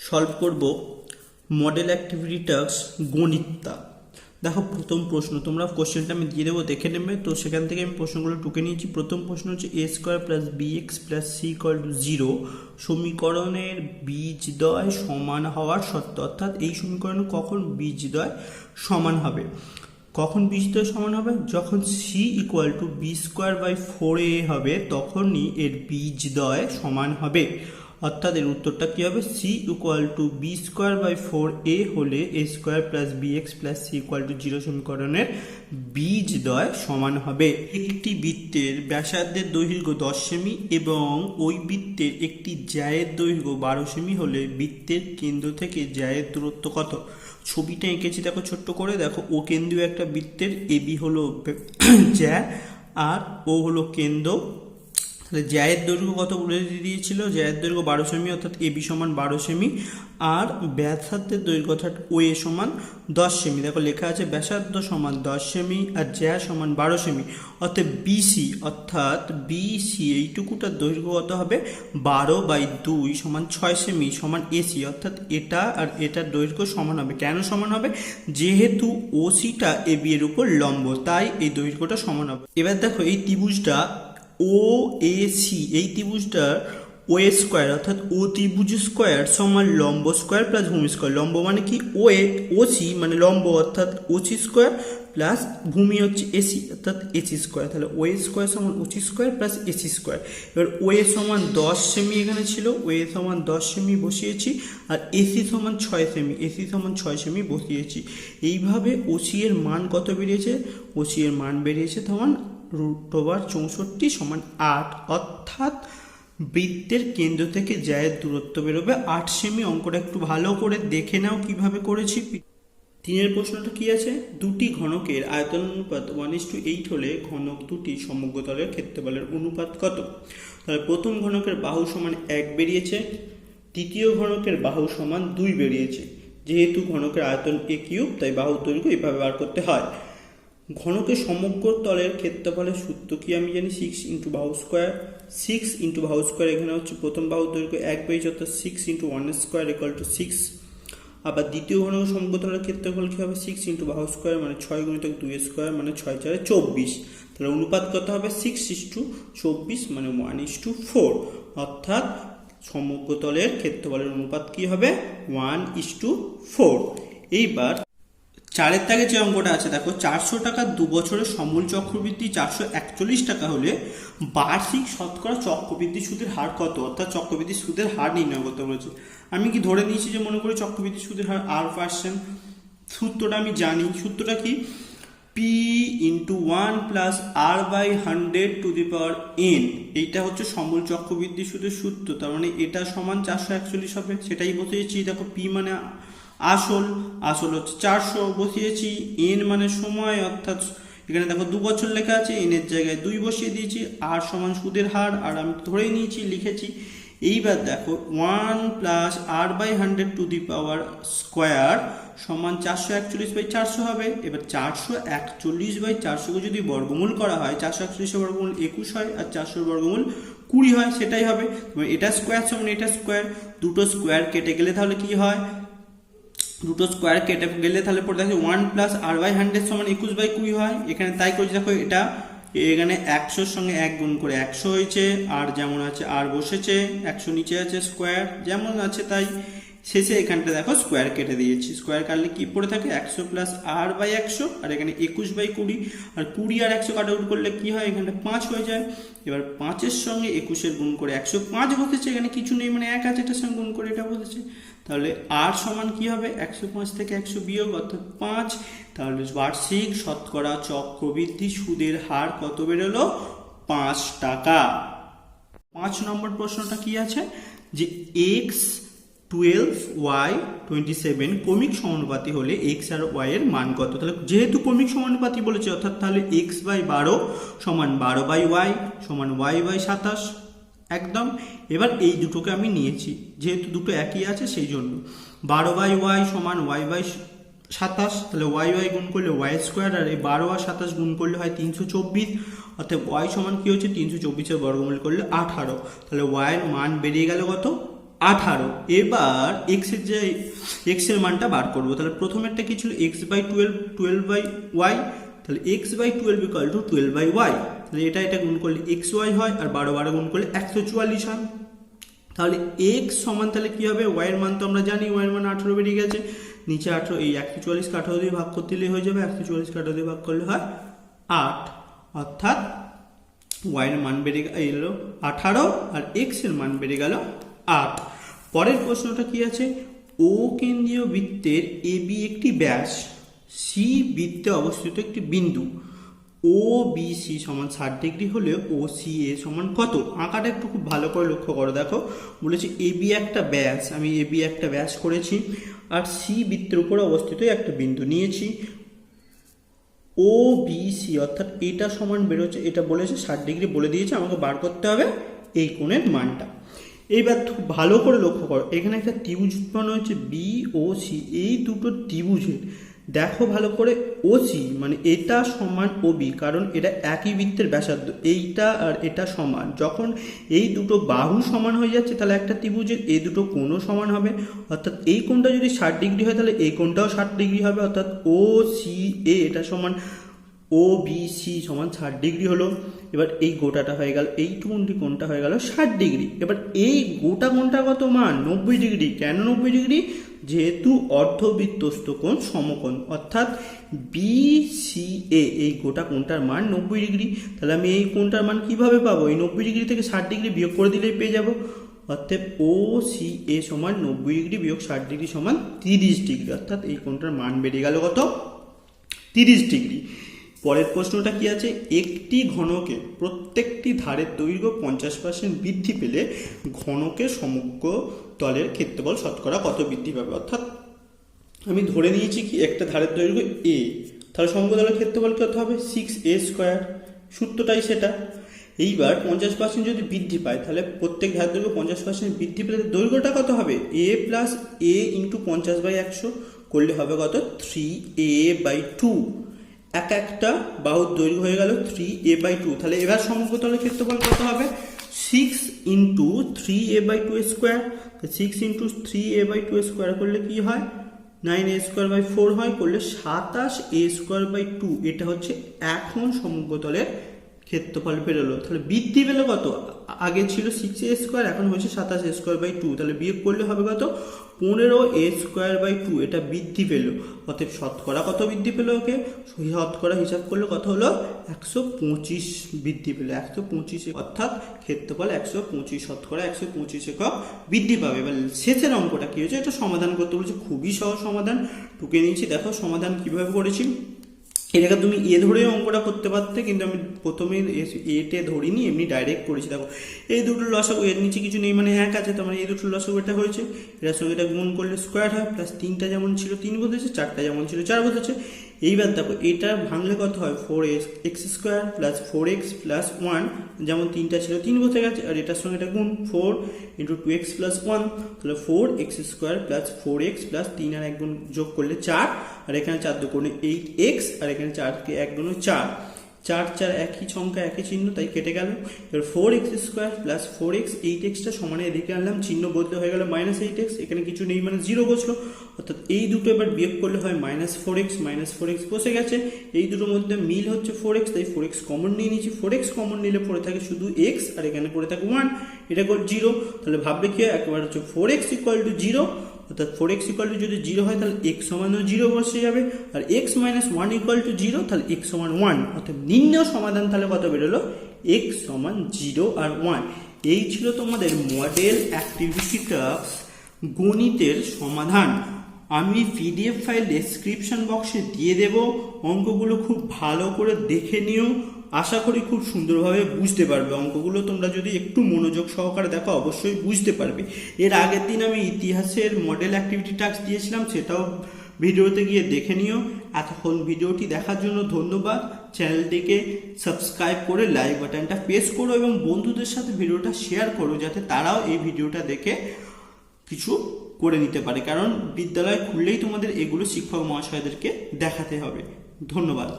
Solve করব model activity task গণিতটা। দেখো প্রথম প্রশ্ন, তোমরা কোশ্চেনটা আমি দিয়ে দেবো, দেখে নেবে। তো সেখান থেকে আমি প্রশ্নগুলো টুকে নিয়েছি। প্রথম প্রশ্ন হচ্ছে a square plus b x plus c equal to 0 সমীকরণের বীজদ্বয় সমান হওয়ার শর্ত, অর্থাৎ এই সমীকরণে কখন বীজদ্বয় সমান হবে। কখন বীজদ্বয় সমান হবে? যখন C equal to B square by 4a হবে তখনই এর বীজদ্বয় সমান হবে। অর্থাৎ এর উত্তরটা কি হবে? C equal to B square by 4a হলে a square plus b x plus c equal to 0 সমীকরণের বীজদ্বয় সমান হবে। একটি বৃত্তের ব্যাসার্ধের দৈর্ঘ্য 10 সেমি এবং ওই বৃত্তের একটি জ্যায়ের দৈর্ঘ্য 12 সেমি হলে বৃত্তের কেন্দ্র থেকে জ্যায়ের দূরত্ব কত? ছবিটা এঁকেছি দেখো ছোট্ট করে, দেখো ও কেন্দ্রীয় একটা বৃত্তের, এবি হলো জ্যা আর ও হলো কেন্দ্র। তাহলে জ্যায়ের দৈর্ঘ্য কত বলে দিয়েছিল? জ্যায়ের দৈর্ঘ্য 12 সেমি, অর্থাৎ এবি সমান 12 সেমি, আর ব্যাসার্ধের দৈর্ঘ্য অর্থাৎ ও এ সমান 10 সেমি। দেখো লেখা আছে ব্যাসার্ধ সমান 10 সেমি আর জ্যা সমান 12 সেমি, অর্থাৎ বিসি এইটুকুটার দৈর্ঘ্য কত হবে? 12/2 সমান 6 সেমি সমান এসি, অর্থাৎ এটা আর এটার দৈর্ঘ্য সমান হবে। কেন সমান হবে? যেহেতু ওসিটা এবি এর উপর লম্ব, তাই এই দৈর্ঘ্যটা সমান হবে। এবার দেখো এই ত্রিভুজটা ও এ সি, এই ত্রিভুজটার ও এ স্কোয়ার অর্থাৎ ও ত্রিভুজ স্কোয়ার সমান লম্ব স্কোয়ার প্লাস ভূমি স্কোয়ার। লম্ব মানে কি? ও এ, ও সি মানে লম্ব অর্থাৎ ওসি স্কোয়ার প্লাস ভূমি হচ্ছে এসি অর্থাৎ এসি স্কোয়ার। তাহলে ও এ স্কোয়ার সমান OC square plus AC square. এবার ও এ সমান 10 সেমি এখানে ছিল, ও এ সমান 10 সেমি বসিয়েছি, আর এসি সমান 6 সেমি, এসি সমান 6 সেমি বসিয়েছি। এইভাবে ওসি এর মান কত বেরিয়েছে? ওসি এর মান বেরিয়েছে তখন √64 সমান 8, অর্থাৎ বৃত্তের কেন্দ্র থেকে জ্যায়ের দূরত্ব বেরোবে 8 সেমি। অঙ্কটা একটু ভালো করে দেখে নাও কিভাবে করেছি। তিনের প্রশ্নটা কি আছে? দুটি ঘনকের আয়তন অনুপাত 1:8 হলে ঘনক দুটি সমগ্রতলের ক্ষেত্রফলের অনুপাত কত? তাহলে প্রথম ঘনকের বাহু সমান 1 বেরিয়েছে, দ্বিতীয় ঘনকের বাহু সমান 2 বেরিয়েছে। যেহেতু ঘনকের আয়তন a কিউব, তাই বাহুর দৈর্ঘ্য এইভাবে বার করতে হয়। ঘনকের সমগ্র তলের ক্ষেত্রফলের সূত্র কি আমি জানি? 6 ইন্টু বাহু স্কোয়ার। 6 ইন্টু বাহু স্কোয়ার এখানে হচ্ছে প্রথম বাহুর দৈর্ঘ্য 1 বেরিয়েছে, অর্থাৎ 6 ইন্টু 1 স্কোয়ার ইকুয়াল টু 6। আবার দ্বিতীয় ঘনকের সমগ্র তলের ক্ষেত্রফল কি হবে? 6 ইন্টু বাহু স্কোয়ার মানে 6 গুণিতক 2 স্কোয়ার মানে 6 4 24। তাহলে অনুপাত কত হবে? 6:24 মানে 1:4, অর্থাৎ সমগ্র তলের ক্ষেত্রফলের অনুপাত কি হবে? 1:4। এইবার 4-এর দাগে যে অঙ্কটা আছে দেখো, 400 টাকার 2 বছরের সমূল চক্রবৃদ্ধি 441 টাকা হলে বার্ষিক শতকরা চক্রবৃদ্ধি সুদের হার কত? অর্থাৎ চক্রবৃদ্ধি সুদের হার নির্ণয় করতে বলেছে। আমি কি ধরে নিয়েছি যে মনে করি চক্রবৃদ্ধি সুদের হার r%। সূত্রটা আমি জানি, সূত্রটা কি? p into 1 plus r/100⁴n। এইটা হচ্ছে সমূল চক্রবৃদ্ধি সুদের সূত্র, তার মানে এটা সমান 441 হবে। সেটাই বসিয়েছি। দেখো p মানে আসল হচ্ছে 400 বসিয়েছি, এন মানে সময়, অর্থাৎ এখানে দেখো 2 বছর লেখা আছে, এন এর জায়গায় 2 বসিয়ে দিয়েছি, আর সমান সুদের হার, আর আমি ধরেই নিয়েছি লিখেছি। এইবার দেখো 1 প্লাস r/100⁴ সমান 441/400 হবে। এবার 441/400 যদি বর্গমূল করা হয়, 441 বর্গমূল 21 হয় আর 400 বর্গমূল 20 হয়, সেটাই হবে। এটা স্কোয়ার সমান এটা স্কোয়ার, দুটো স্কোয়ার কেটে গেলে তাহলে কি হয়? দুটো স্কোয়ার কেটে গেলে তাহলে পরে দেখো 1 প্লাস r/100 সমান 21/20 হয়। এখানে তাই করেছি, দেখো এটা এখানে 100-র সঙ্গে 1 গুণ করে 100 হয়েছে, আর যেমন আছে আর বসেছে, 100 নিচে আছে, স্কোয়ার যেমন আছে তাই। শেষে এখানটা দেখো স্কোয়ার কেটে দিয়েছি, স্কোয়ার কাটলে কি পড়ে থাকে? 100 প্লাস r/100, আর এখানে 21/20, আর 20 আর 100 কাটাকুটি করলে কি হয়? এখানটা 5 হয়ে যায়। এবার 5-এর সঙ্গে 21-এর গুণ করে 105 বসেছে, এখানে কিছু নেই মানে 1 আছে, এটার সঙ্গে গুণ করে এটা বসেছে। তাহলে আর সমান কি হবে? 105 থেকে 100 বিয়োগ অর্থাৎ 5। তাহলে বার্ষিক শতকরা চক্রবৃদ্ধি সুদের হার কত বেরোলো? 5 টাকা। 5 নম্বর প্রশ্নটা কি আছে? যে x12y27 ক্রমিক সমানুপাতি হলে x আর y এর মান কত? তাহলে যেহেতু ক্রমিক সমানুপাতি বলেছে, অর্থাৎ তাহলে x/12 সমান 12/y সমান y/27 একদম। এবার এই দুটোকে আমি নিয়েছি, যেহেতু দুটো একই আছে সেই জন্য। 12/y সমান y/27, তাহলে y গুণ করলে y স্কোয়ার, আর এই 12 আর 27 গুণ করলে হয় 324, অর্থাৎ y সমান কি হচ্ছে? 324-এর বর্গমূল করলে 18। তাহলে y এর মান বেরিয়ে গেল কত? 18। এবার এক্স এর মানটা বার করবো। তাহলে প্রথমেরটা কি ছিল, এক্স বাই 12 তাহলে x by 12 equal to 12/y। তাহলে এটা গুণ করলে এক্স ওয়াই হয়, আর 12 গুণ করলে 144 হয়। তাহলে এক্স সমান তাহলে কি হবে, ওয়াই এর মান তো আমরা জানি, ওয়াই এর মান 18 বেরিয়ে গেছে, নিচে 18, এই 144 কে 18 দিয়ে ভাগ করতে দিলেই হয়ে যাবে, 144 কে 18 দিয়ে ভাগ করলে হয় 8, অর্থাৎ ওয়াই এর মান বেড়ে গেল 18 আর এক্স এর মান বেড়ে গেল 8। পরের প্রশ্নটা কি আছে, ও কেন্দ্রীয় বৃত্তের এ বি একটি ব্যাস, সি বৃত্তে অবস্থিত একটি বিন্দু, ও বি সি সমান 60 ডিগ্রি হলে ও সি এ সমান কত। আঁকাটা একটু খুব ভালো করে লক্ষ্য করো, দেখো বলেছি এ বি একটা ব্যাস, আমি এ বি একটা ব্যাস করেছি, আর সি বৃত্তের উপরে অবস্থিত একটা বিন্দু নিয়েছি, ও বি সি অর্থাৎ এটা সমান বেরোচ্ছে, এটা বলেছে 60 ডিগ্রি বলে দিয়েছে, আমাকে বার করতে হবে এই কোণের মানটা। এইবার খুব ভালো করে লক্ষ্য করো, এখানে একটা ত্রিভুজ উৎপন্ন হচ্ছে বি ও সি, এই দুটো ত্রিভুজের দেখো ভালো করে ও সি মানে এটা সমান ও বি, কারণ এটা একই বৃত্তের ব্যাসার্ধ, এইটা আর এটা সমান, যখন এই দুটো বাহু সমান হয়ে যাচ্ছে তাহলে একটা ত্রিভুজের এই দুটো কোণও সমান হবে, অর্থাৎ এই কোণটা যদি 60 ডিগ্রি হয় তাহলে এই কোণটাও 60 ডিগ্রি হবে, অর্থাৎ ও সি এ এটা সমান ও বি সি সমান 60 ডিগ্রি হলো। এবার এই গোটাটা হয়ে গেল, এইটুকুনটি কোণটা হয়ে গেল 60 ডিগ্রি। এবার এই গোটা কোণটা কত মান, 90 ডিগ্রি। কেন 90 ডিগ্রি, যেহেতু অর্ধবৃত্তস্থ কোণ সমকোণ, অর্থাৎ বি সি এ এই গোটা কোণটার মান 90 ডিগ্রি। তাহলে আমি এই কোণটার মান কিভাবে পাবো, এই 90 ডিগ্রি থেকে 60 ডিগ্রি বিয়োগ করে দিলেই পেয়ে যাবো, অর্থাৎ ও সি এ সমান 90 ডিগ্রি বিয়োগ 60 ডিগ্রি সমান 30 ডিগ্রি, অর্থাৎ এই কোণটার মান বেড়ে গেল কত, 30 ডিগ্রি। পরের প্রশ্নটা কি আছে, একটি ঘনকে প্রত্যেকটি ধারের দৈর্ঘ্য 50% বৃদ্ধি পেলে ঘনকের সমগ্র তলের ক্ষেত্রফল শতকরা কত বৃদ্ধি পাবে। অর্থাৎ আমি ধরে নিয়েছি কি একটা ধারের দৈর্ঘ্য এ, তাহলে সমগ্র তলের ক্ষেত্রফল কত হবে 6a², সূত্রটাই সেটা। এইবার 50% যদি বৃদ্ধি পায় তাহলে প্রত্যেক ধারের দৈর্ঘ্য 50% বৃদ্ধি পেলে দৈর্ঘ্যটা কত হবে, a প্লাস a ইন্টু 50/100 করলে হবে কত 3a/2। একটা বাহুর দৈর্ঘ্য হয়ে গেল 3a/2। তাহলে এবার সমগ্র তলের ক্ষেত্রফল কত হবে 6 ইন্টু 3a/2², 6 ইন্টু 3a/2² করলে কি হয় 9a²/4 হয়, করলে 27a²/2। এটা হচ্ছে এখন সমগ্র তলের ক্ষেত্রফল বেরোলো। তাহলে বৃদ্ধি পেলো কত, আগে ছিল 6a², এখন হচ্ছে 27a²/2। তাহলে বিয়োগ করলে হবে কত 15a²/2, এটা বৃদ্ধি পেল। অতএব শতকরা কত বৃদ্ধি পেল, ওকে শতকরা হিসাব করলে কত হলো 125 বৃদ্ধি পেল, 125, অর্থাৎ ক্ষেত্রফল 125, শতকরা 125 একক বৃদ্ধি পাবে। এবার শেষের অঙ্কটা কি হয়েছে, এটা সমাধান করতে বলেছে, খুবই সহজ সমাধান টুকে নিয়েছি। দেখো সমাধান কিভাবে করেছি, এটাকে তুমি এ ধরেও অঙ্কটা করতে পারতে, কিন্তু আমি প্রথমে এটে ধরিনি, এমনি ডাইরেক্ট করেছি। দেখো এই দুটো লসাগু, এর নিচে কিছু নেই মানে 1 আছে, তার মানে এই দুটো লসাগু এটা হয়েছে, এটার সঙ্গে এটা গুণ করলে স্কোয়ার হয়, প্লাস 3টা যেমন ছিল 3 বসেছে, 4টা যেমন ছিল 4 বসেছে। এইবার দেখো এটা ভাঙলে কত হয় 4x² প্লাস 4x প্লাস 1, যেমন 3টা ছিল 3 বসে গেছে, আর এটার সঙ্গে এটা গুণ 4 ইন্টু 2x প্লাস 1, তাহলে 4x² প্লাস 4x প্লাস 3 আর 1 গুণ যোগ করলে 4, আর এখানে 4 দুগুণে 8x, আর এখানে 4 কে 1 গুণ 4, 4 4 একই সংখ্যা একই চিহ্ন, তাই কেটে গেল। এবার 4x² প্লাস 4x, 8xটা সমানে এদিকে আনলাম, চিহ্ন বদলে হয়ে গেল -8x, এখানে কিছু নেই মানে 0 বসলো, অর্থাৎ এই দুটো এবার বিয়োগ করলে হয় -4x বসে গেছে। এই দুটোর মধ্যে মিল হচ্ছে 4x, তাই 4x কমন নিয়ে নিয়েছি, 4x কমন নিলে পড়ে থাকে শুধু x, আর এখানে পড়ে থাকে 1, এটা করে 0। তাহলে ভাববে কি হয়, একবার হচ্ছে 4x = 0, অর্থাৎ 4x = যদি 0 হয় তাহলে x সমানও 0 বসে যাবে, আর x - 1 = 0, তাহলে x সমান 1, অর্থাৎ নির্ণয় সমাধান তাহলে কত বেরোলো x সমান 0 আর 1। এই ছিল তোমাদের মডেল অ্যাক্টিভিটি টাস্ক গণিতের সমাধান। আমি পিডিএফ ফাইল ডেসক্রিপশন বক্সে দিয়ে দেব, অঙ্কগুলো খুব ভালো করে দেখে নিও, আশা করি খুব সুন্দরভাবে বুঝতে পারবে। অঙ্কগুলো তোমরা যদি একটু মনোযোগ সহকারে দেখো অবশ্যই বুঝতে পারবে। এর আগের দিন আমি ইতিহাসের মডেল অ্যাক্টিভিটি টাস্ক দিয়েছিলাম, সেটাও ভিডিওতে গিয়ে দেখে নিও। এতক্ষণ ভিডিওটি দেখার জন্য ধন্যবাদ। চ্যানেলটিকে সাবস্ক্রাইব করে লাইক বাটনটা প্রেস করো এবং বন্ধুদের সাথে ভিডিওটা শেয়ার করো, যাতে তারাও এই ভিডিওটা দেখে কিছু করে নিতে পারে, কারণ বিদ্যালয় খুললেই তোমাদের এগুলো শিক্ষক মহাশয়দেরকে দেখাতে হবে। ধন্যবাদ।